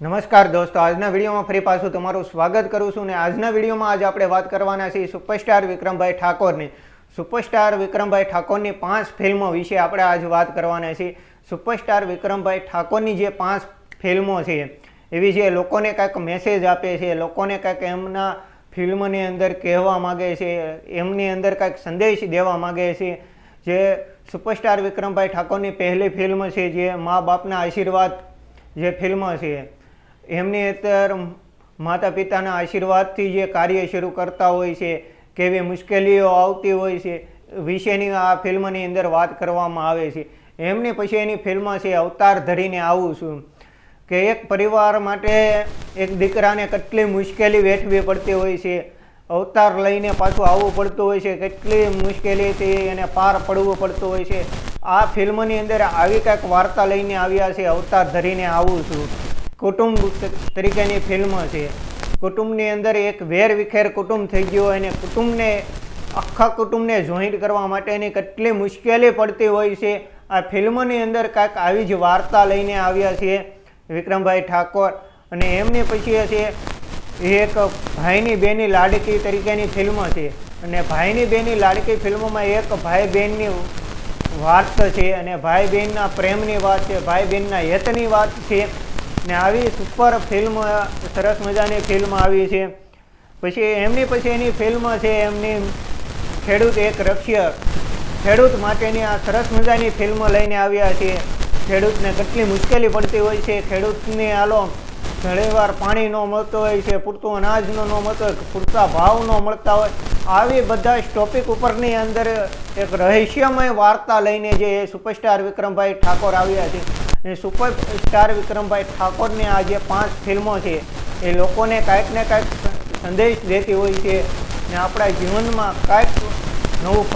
નમસ્કાર દોસ્તો, આજના વિડીયોમાં ફરી પાછું તમારું સ્વાગત કરું છું. ને આજના વિડીયોમાં આજે આપણે વાત કરવાના છીએ સુપરસ્ટાર વિક્રમભાઈ ઠાકોરની. સુપરસ્ટાર વિક્રમભાઈ ઠાકોરની 5 ફિલ્મો વિશે આપણે આજ વાત કરવાના છીએ. સુપરસ્ટાર વિક્રમભાઈ ઠાકોરની જે 5 ફિલ્મો છે એવી જે લોકોને કાંઈક મેસેજ આપે છે, લોકોને કાંઈક એમના ફિલ્મની અંદર કહેવા માગે છે, એમની અંદર કાંઈક સંદેશ દેવા માગે છે. જે સુપરસ્ટાર વિક્રમભાઈ ઠાકોરની પહેલી ફિલ્મ છે જે મા બાપના આશીર્વાદ જે ફિલ્મ છે, એમની અંદર માતા પિતાના આશીર્વાદથી જે કાર્ય શરૂ કરતા હોય છે, કેવી મુશ્કેલીઓ આવતી હોય છે વિશેની આ ફિલ્મની અંદર વાત કરવામાં આવે છે. એમની પછી એની ફિલ્મ છે અવતાર ધરીને આવું છું, કે એક પરિવાર માટે એક દીકરાને કેટલી મુશ્કેલી વેઠવી પડતી હોય છે, અવતાર લઈને પાછું આવવું પડતું હોય છે, કેટલી મુશ્કેલીથી એને પાર પડવું પડતું હોય છે. આ ફિલ્મની અંદર આવી કાંઈક વાર્તા લઈને આવ્યા છે અવતાર ધરીને આવું છું. કુટુંબ તરીકેની ફિલ્મ છે. કુટુંબની અંદર એક વેર વિખેર કુટુંબ થઈ ગયો અને આખા કુટુંબને જોઈન્ટ કરવા માટેની કેટલી મુશ્કેલી પડતી હોય છે. આ ફિલ્મની અંદર કાંઈક આવી જ વાર્તા લઈને આવ્યા છે વિક્રમભાઈ ઠાકોર. અને એમની પછી છે એક ભાઈની બેની લાડકી તરીકેની ફિલ્મ છે. અને ભાઈની બેની લાડકી ફિલ્મમાં એક ભાઈ બહેનની વાત છે અને ભાઈ બહેનના પ્રેમની વાત છે, ભાઈ બહેનના હિતની વાત છે. ને આવી સુપર ફિલ્મ, સરસ મજાની ફિલ્મ આવી છે. પછી એમની પછી એની ફિલ્મ છે એમની ખેડૂત એક રક્ષક, ખેડૂત માટેની આ સરસ મજાની ફિલ્મ લઈને આવ્યા છે. ખેડૂતને કેટલી મુશ્કેલી પડતી હોય છે, ખેડૂતને હાલો ઘણીવાર પાણી ન મળતું હોય છે, પૂરતું અનાજ ન મળતું હોય, પૂરતા ભાવ ન મળતા હોય, આવી બધા ટોપિક ઉપરની અંદર એક રહસ્યમય વાર્તા લઈને જે સુપરસ્ટાર વિક્રમભાઈ ઠાકોર આવ્યા છે. એ સુપરસ્ટાર વિક્રમભાઈ ઠાકોરની આ જે 5 ફિલ્મો છે એ લોકોને કાંઈક ને કાંઈક સંદેશ દેતી હોય છે ને આપણા જીવનમાં કાંઈક નવું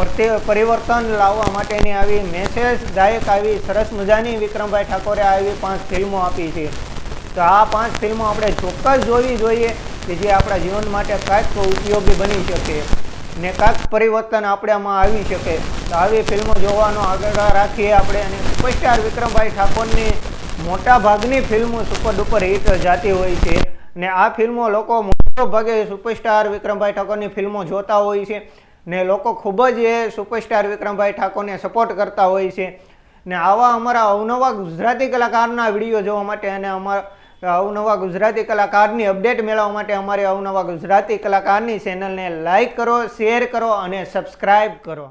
પરિવર્તન લાવવા માટેની આવી મેસેજદાયક આવી સરસ મજાની વિક્રમભાઈ ઠાકોરે આવી 5 ફિલ્મો આપી છે. તો આ 5 ફિલ્મો આપણે ચોક્કસ જોવી જોઈએ કે જે આપણા જીવન માટે કાંઈક ઉપયોગી બની શકે ને કાંઈક પરિવર્તન આપણામાં આવી શકે. તો આવી ફિલ્મો જોવાનો આગ્રહ રાખીએ આપણે. અને સુપરસ્ટાર વિક્રમભાઈ ઠાકોરની મોટા ભાગની ફિલ્મો સુપર ડુપર હિટ જાતી હોય છે ને આ ફિલ્મો લોકો મોટા ભાગે સુપરસ્ટાર વિક્રમભાઈ ઠાકોરની ફિલ્મો જોતા હોય છે ને લોકો ખૂબ જ એ સુપરસ્ટાર વિક્રમભાઈ ઠાકોરને સપોર્ટ કરતા હોય છે. ને આવા અમારા અવનવા ગુજરાતી કલાકારના વિડીયો જોવા માટે અને અમારા અવનવા ગુજરાતી કલાકારની અપડેટ મેળવવા માટે અમારી અવનવા ગુજરાતી કલાકારની ચેનલને લાઈક કરો, શેર કરો અને સબસ્ક્રાઈબ કરો.